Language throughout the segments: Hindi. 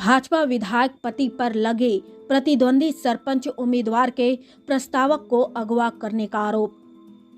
भाजपा विधायक पति पर लगे प्रतिद्वंदी सरपंच उम्मीदवार के प्रस्तावक को अगवा करने का आरोप।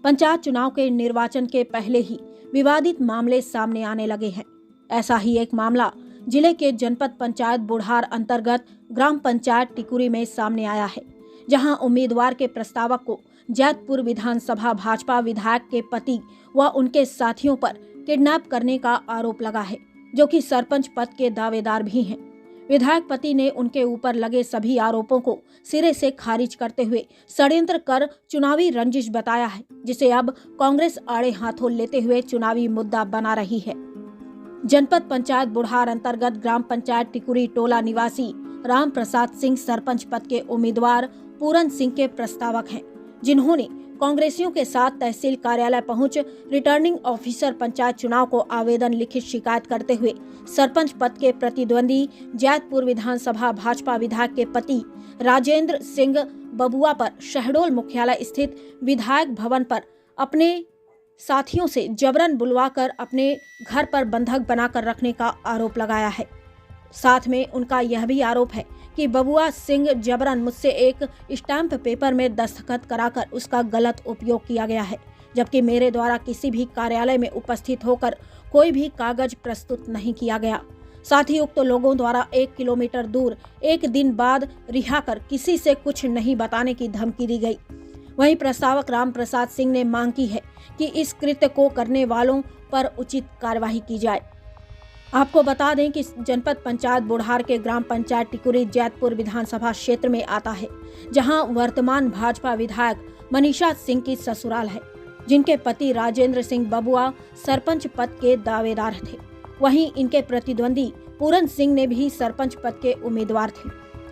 पंचायत चुनाव के निर्वाचन के पहले ही विवादित मामले सामने आने लगे हैं। ऐसा ही एक मामला जिले के जनपद पंचायत बुढ़ार अंतर्गत ग्राम पंचायत टिकुरी में सामने आया है, जहां उम्मीदवार के प्रस्तावक को जैतपुर विधानसभा भाजपा विधायक के पति व उनके साथियों पर किडनैप करने का आरोप लगा है, जो कि सरपंच पद के दावेदार भी हैं। विधायक पति ने उनके ऊपर लगे सभी आरोपों को सिरे से खारिज करते हुए षड्यंत्र कर चुनावी रंजिश बताया है, जिसे अब कांग्रेस आड़े हाथों लेते हुए चुनावी मुद्दा बना रही है। जनपद पंचायत बुढ़ार अंतर्गत ग्राम पंचायत टिकुरी टोला निवासी राम प्रसाद सिंह सरपंच पद के उम्मीदवार पूरन सिंह के प्रस्तावक हैं, जिन्होंने कांग्रेसियों के साथ तहसील कार्यालय पहुंच रिटर्निंग ऑफिसर पंचायत चुनाव को आवेदन लिखित शिकायत करते हुए सरपंच पद के प्रतिद्वंदी जैतपुर विधानसभा भाजपा विधायक के पति राजेंद्र सिंह बबुआ पर शहडोल मुख्यालय स्थित विधायक भवन पर अपने साथियों से जबरन बुलवाकर अपने घर पर बंधक बनाकर रखने का आरोप लगाया है। साथ में उनका यह भी आरोप है कि बबुआ सिंह जबरन मुझसे एक स्टैंप पेपर में दस्तखत कराकर उसका गलत उपयोग किया गया है, जबकि मेरे द्वारा किसी भी कार्यालय में उपस्थित होकर कोई भी कागज प्रस्तुत नहीं किया गया। साथ ही उक्त लोगों द्वारा 1 किलोमीटर दूर एक दिन बाद रिहा कर किसी से कुछ नहीं बताने की धमकी दी गई। वहीं प्रस्तावक राम प्रसाद सिंह ने मांग की है कि इस कृत्य को करने वालों पर उचित कार्यवाही की जाए। आपको बता दें कि जनपद पंचायत बुढ़ार के ग्राम पंचायत टिकुरी जैतपुर विधानसभा क्षेत्र में आता है, जहां वर्तमान भाजपा विधायक मनीषा सिंह की ससुराल है, जिनके पति राजेंद्र सिंह बबुआ सरपंच पद के दावेदार थे। वहीं इनके प्रतिद्वंदी पूरन सिंह ने भी सरपंच पद के उम्मीदवार थे।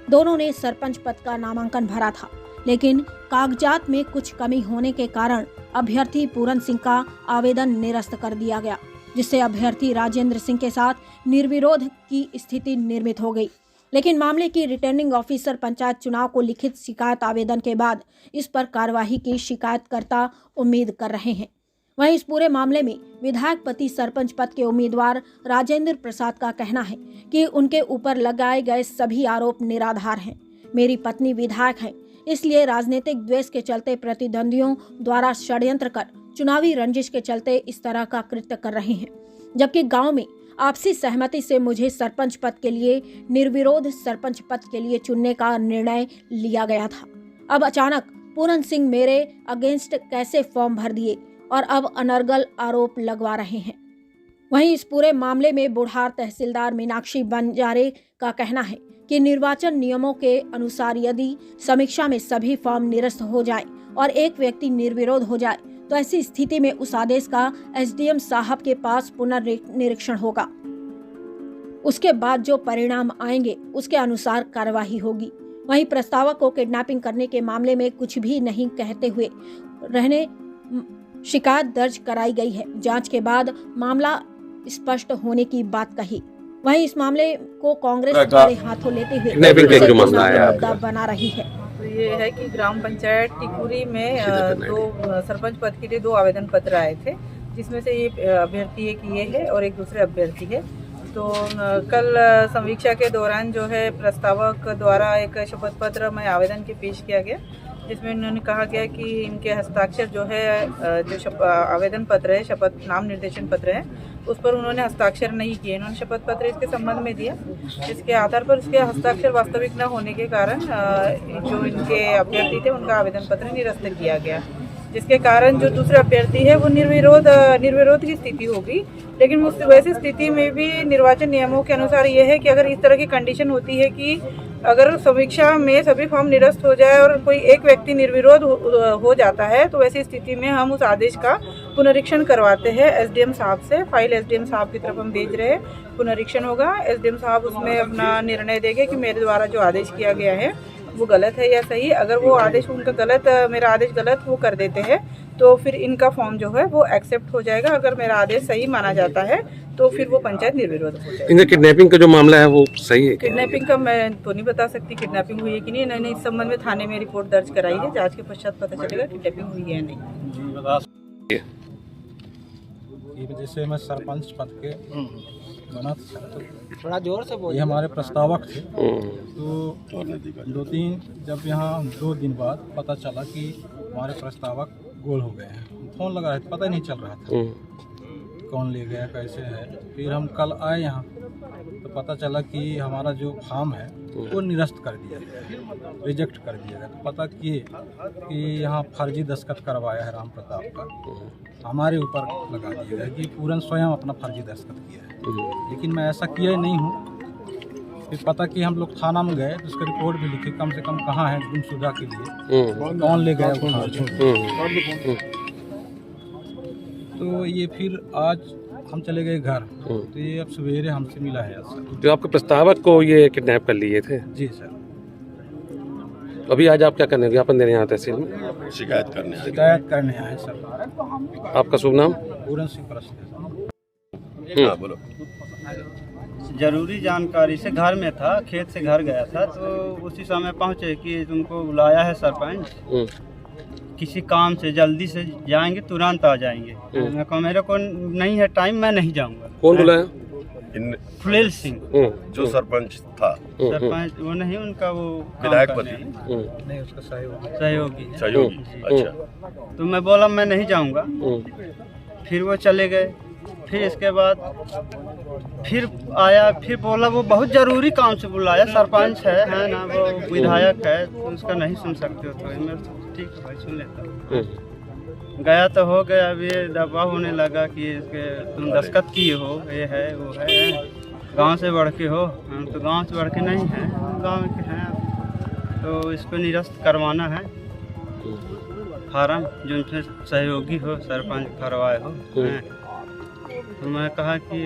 दोनों ने सरपंच पद का नामांकन भरा था, लेकिन कागजात में कुछ कमी होने के कारण अभ्यर्थी पूरन सिंह का आवेदन निरस्त कर दिया गया, जिससे अभ्यर्थी राजेंद्र सिंह के साथ निर्विरोध की स्थिति निर्मित हो गई। लेकिन मामले की रिटर्निंग ऑफिसर पंचायत चुनाव को लिखित शिकायत आवेदन के बाद इस पर कार्यवाही की शिकायतकर्ता उम्मीद कर रहे हैं। वहीं इस पूरे मामले में विधायक पति सरपंच पद के उम्मीदवार राजेंद्र प्रसाद का कहना है कि उनके ऊपर लगाए गए सभी आरोप निराधार हैं। मेरी पत्नी विधायक है, इसलिए राजनीतिक द्वेष के चलते प्रतिद्वंदियों द्वारा षड्यंत्र कर चुनावी रंजिश के चलते इस तरह का कृत्य कर रहे हैं, जबकि गांव में आपसी सहमति से मुझे सरपंच पद के लिए निर्विरोध सरपंच पद के लिए चुनने का निर्णय लिया गया था। अब अचानक पूरन सिंह मेरे अगेंस्ट कैसे फॉर्म भर दिए और अब अनर्गल आरोप लगवा रहे हैं। वहीं इस पूरे मामले में बुढ़ार तहसीलदार मीनाक्षी बंजारे का कहना है कि निर्वाचन नियमों के अनुसार यदि समीक्षा में सभी फॉर्म निरस्त हो जाए और एक व्यक्ति निर्विरोध हो जाए, तो ऐसी स्थिति में उस आदेश का एसडीएम साहब के पास पुनर्निरीक्षण होगा। उसके बाद जो परिणाम आएंगे उसके अनुसार कार्यवाही होगी। वहीं प्रस्तावक को किडनैपिंग करने के मामले में कुछ भी नहीं कहते हुए रहने शिकायत दर्ज कराई गई है। जांच के बाद मामला स्पष्ट होने की बात कही। वहीं इस मामले को कांग्रेस बड़े हाथों लेते हुए मुद्दा बना रही है। तो ये है कि ग्राम पंचायत टिकुरी में दो सरपंच पद के लिए 2 आवेदन पत्र आए थे, जिसमें से ये अभ्यर्थी एक ये है और एक दूसरे अभ्यर्थी है। तो कल समीक्षा के दौरान जो है प्रस्तावक द्वारा एक शपथ पत्र में आवेदन के पेश किया गया, जिसमें उन्होंने कहा गया कि इनके हस्ताक्षर जो है जो आवेदन पत्र है, शपथ नाम निर्देशन पत्र है, उस पर उन्होंने हस्ताक्षर नहीं किए। इन्होंने शपथ पत्र इसके संबंध में दिया, जिसके आधार पर उसके हस्ताक्षर वास्तविक न होने के कारण जो इनके अभ्यर्थी थे उनका आवेदन पत्र निरस्त किया गया, जिसके कारण जो दूसरे अभ्यर्थी है वो निर्विरोध की स्थिति होगी। लेकिन उस वैसी स्थिति में भी निर्वाचन नियमों के अनुसार ये है कि अगर इस तरह की कंडीशन होती है कि अगर समीक्षा में सभी फॉर्म निरस्त हो जाए और कोई एक व्यक्ति निर्विरोध हो जाता है, तो वैसी स्थिति में हम उस आदेश का पुनरीक्षण करवाते हैं एसडीएम साहब से। फाइल एसडीएम साहब की तरफ हम भेज रहे हैं, पुनरीक्षण होगा। एसडीएम साहब उसमें अपना निर्णय देंगे कि मेरे द्वारा जो आदेश किया गया है वो गलत है या सही। अगर वो आदेश उनका गलत, मेरा आदेश गलत वो कर देते हैं, तो फिर इनका फॉर्म जो है वो एक्सेप्ट हो जाएगा। अगर मेरा आदेश सही माना जाता है तो फिर वो पंचायत निर्विरोध हो जाएगी। इनका किडनैपिंग का जो मामला है वो सही है? किडनैपिंग का मैं तो नहीं बता सकती किडनैपिंग हुई है कि नहीं। इन्होंने इस संबंध में थाने में रिपोर्ट दर्ज कराई है, जांच के पश्चात पता चलेगा किडनैपिंग हुई है या नहीं। कि जैसे मैं सरपंच पद के बना था, तो थोड़ा जोर से बोलिए। ये हमारे प्रस्तावक थे। तो जब यहाँ 2 दिन बाद पता चला कि हमारे प्रस्तावक गोल हो गए हैं, फ़ोन लगा रहे थे, पता ही नहीं चल रहा था कौन ले गया कैसे है। फिर हम कल आए यहाँ तो पता चला कि हमारा जो फार्म है वो निरस्त कर दिया गया, रिजेक्ट कर दिया गया। तो पता किए कि यहाँ फर्जी दस्तखत करवाया है राम प्रताप का, हमारे ऊपर लगा दिया गया कि पूरन स्वयं अपना फर्जी दस्तखत किया है, लेकिन मैं ऐसा किया ही नहीं हूँ। फिर पता कि हम लोग थाना में गए तो उसका रिपोर्ट भी लिखे, कम से कम कहाँ है गुमशुदा के लिए, कौन ले गया वो। तो ये फिर आज हम चले गए घर, तो ये अब सवेरे हमसे मिला है सर। जो आपके प्रस्तावक को ये किडनैप कर लिए थे? जी सर। अभी आज आप क्या करने ज्ञापन देने यहाँ तहसील में? शिकायत करने आए सर। आपका शुभ नाम? पूरन सिंह प्रस्त। हाँ बोलो। जरूरी जानकारी से घर में था, खेत से घर गया था, तो उसी समय पहुँचे कि तुमको बुलाया है सरपंच, किसी काम से जल्दी से जाएंगे, तुरंत आ जाएंगे। मैं कहा मेरे को नहीं है टाइम, मैं नहीं जाऊंगा। कौन बुलाया? फुलेल सिंह जो सरपंच था। सरपंच वो नहीं, उनका वो विधायक पति नहीं, उसका सहयोगी। अच्छा। तो मैं बोला मैं नहीं जाऊंगा, फिर वो चले गए। फिर इसके बाद फिर आया, फिर बोला वो बहुत ज़रूरी काम से बुलाया, सरपंच है ना, वो विधायक है, तो उसका नहीं सुन सकते हो। तो मैं ठीक है भाई सुन लेता हूँ। गया तो हो गया, अब ये दबाव होने लगा कि इसके तुम दस्तखत किए हो, ये है वो है, गांव से बढ़ के हो। हम तो गांव से बढ़ के नहीं हैं, गांव के हैं, तो इसको निरस्त करवाना है फार्म, जो उनसे सहयोगी हो, सरपंच करवाए हो। तो मैं कहा कि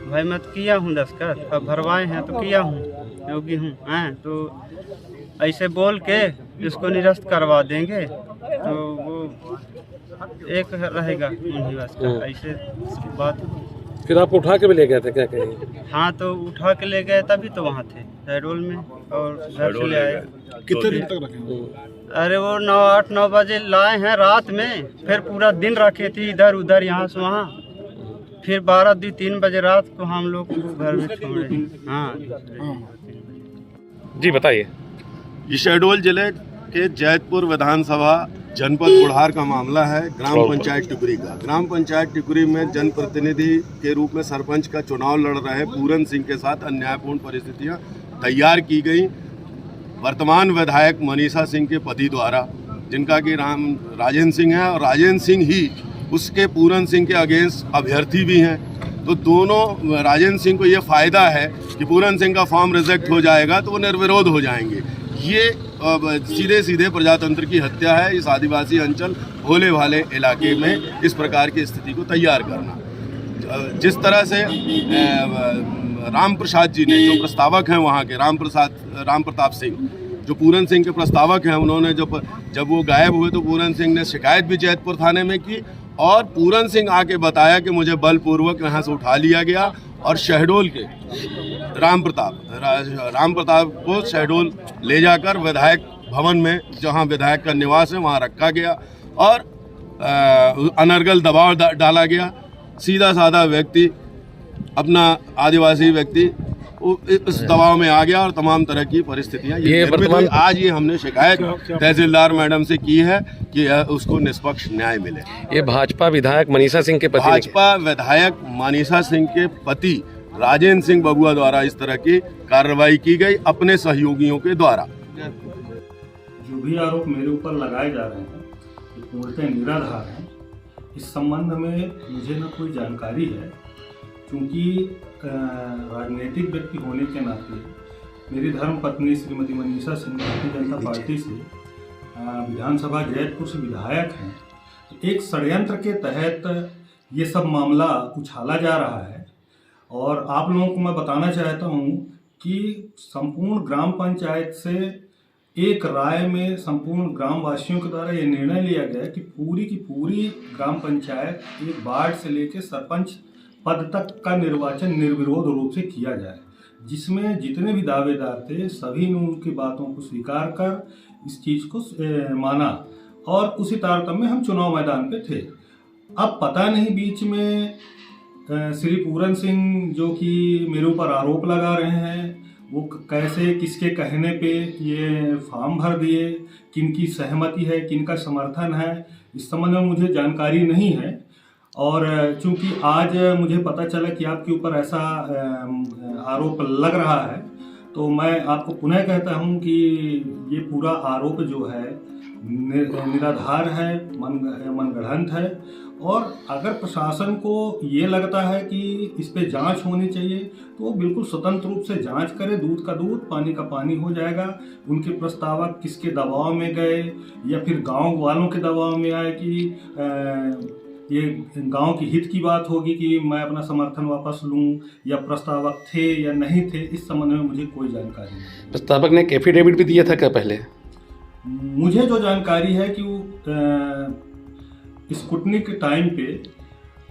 भाई मैं तो किया हूँ दस्तखत, अब भरवाए हैं तो किया हूँ, योगी हूँ, हैं तो ऐसे बोल के इसको निरस्त करवा देंगे तो वो एक रहेगा उन्हीं बस का, ऐसे बात। फिर आप उठा के भी ले गए थे क्या कहीं? हाँ तो उठा के ले गए, तभी तो वहाँ थे शहडोल में, और घर से ले आए। कितने दिन तक रखे? अरे वो 8-9 बजे लाए हैं रात में, फिर पूरा दिन रखे थे इधर उधर यहाँ से वहाँ, फिर 12-3 बजे रात को हम लोग घर में छोड़े। हाँ जी बताइए। ये शहडोल जिले के जैतपुर विधानसभा जनपद बुढ़ार का मामला है, ग्राम पंचायत टिकुरी का। ग्राम पंचायत टिकुरी में जनप्रतिनिधि के रूप में सरपंच का चुनाव लड़ रहे पूरन सिंह के साथ अन्यायपूर्ण परिस्थितियां तैयार की गई वर्तमान विधायक मनीषा सिंह के पति द्वारा, जिनका कि राजेंद्र सिंह है, और राजेंद्र सिंह ही उसके पूरन सिंह के अगेंस्ट अभ्यर्थी भी हैं। तो दोनों, राजेंद्र सिंह को ये फ़ायदा है कि पूरन सिंह का फॉर्म रिजेक्ट हो जाएगा तो वो निर्विरोध हो जाएंगे। ये सीधे सीधे प्रजातंत्र की हत्या है। इस आदिवासी अंचल भोले भाले इलाके में इस प्रकार की स्थिति को तैयार करना, जिस तरह से राम प्रसाद जी ने, जो प्रस्तावक हैं वहाँ के, राम प्रताप सिंह जो पूरन सिंह के प्रस्तावक हैं, उन्होंने जब वो गायब हुए तो पूरन सिंह ने शिकायत भी जैतपुर थाने में की, और पूरन सिंह आके बताया कि मुझे बलपूर्वक यहाँ से उठा लिया गया और शहडोल के राम प्रताप को शहडोल ले जाकर विधायक भवन में, जहाँ विधायक का निवास है, वहाँ रखा गया और अनर्गल दबाव डाला गया। सीधा साधा व्यक्ति, अपना आदिवासी व्यक्ति इस दबाव में आ गया और तमाम तरह की परिस्थितियां ये वर्तमान। आज ये हमने शिकायत तहसीलदार मैडम से की है कि उसको निष्पक्ष न्याय मिले। ये भाजपा विधायक मनीषा सिंह के पति, भाजपा विधायक मनीषा सिंह के पति राजेंद्र सिंह बबुआ द्वारा इस तरह की कार्रवाई की गई अपने सहयोगियों के द्वारा। जो भी आरोप मेरे ऊपर लगाए जा रहे हैं ये पूर्णतः निराधार हैं। इस संबंध में मुझे न कोई जानकारी है, क्योंकि राजनीतिक व्यक्ति होने के नाते मेरी धर्म पत्नी श्रीमती मनीषा सिंह भारतीय जनता पार्टी से विधानसभा जैतपुर से विधायक हैं। तो एक षड्यंत्र के तहत ये सब मामला उछाला जा रहा है, और आप लोगों को मैं बताना चाहता हूँ कि संपूर्ण ग्राम पंचायत से एक राय में संपूर्ण ग्रामवासियों के द्वारा ये निर्णय लिया गया कि पूरी की पूरी ग्राम पंचायत एक वार्ड से लेकर सरपंच पद तक का निर्वाचन निर्विरोध रूप से किया जाए, जिसमें जितने भी दावेदार थे सभी ने उनकी बातों को स्वीकार कर इस चीज़ को माना, और उसी तारतम्य में हम चुनाव मैदान पे थे। अब पता नहीं बीच में श्री पूरन सिंह जो कि मेरे ऊपर आरोप लगा रहे हैं, वो कैसे किसके कहने पे ये फॉर्म भर दिए, किनकी सहमति है, किनका समर्थन है, इस संबंध में मुझे जानकारी नहीं है। और चूंकि आज मुझे पता चला कि आपके ऊपर ऐसा आरोप लग रहा है, तो मैं आपको पुनः कहता हूं कि ये पूरा आरोप जो है निराधार है, मनगढ़ंत है। और अगर प्रशासन को ये लगता है कि इस पे जांच होनी चाहिए तो वो बिल्कुल स्वतंत्र रूप से जांच करे, दूध का दूध पानी का पानी हो जाएगा। उनके प्रस्तावक किसके दबाव में गए या फिर गांव वालों के दबाव में आए कि ये गांव की हित की बात होगी कि मैं अपना समर्थन वापस लूं, या प्रस्तावक थे या नहीं थे, इस संबंध में मुझे कोई जानकारी नहीं। प्रस्तावक ने एक एफिडेविट भी दिया था क्या पहले? मुझे जो जानकारी है कि वो स्पुतनिक के टाइम पे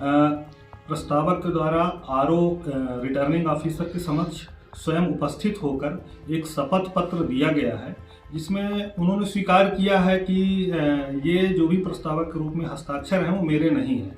प्रस्तावक के द्वारा आरओ रिटर्निंग ऑफिसर के समक्ष स्वयं उपस्थित होकर एक शपथ पत्र दिया गया है, जिसमें उन्होंने स्वीकार किया है कि ये जो भी प्रस्तावक के रूप में हस्ताक्षर हैं वो मेरे नहीं हैं।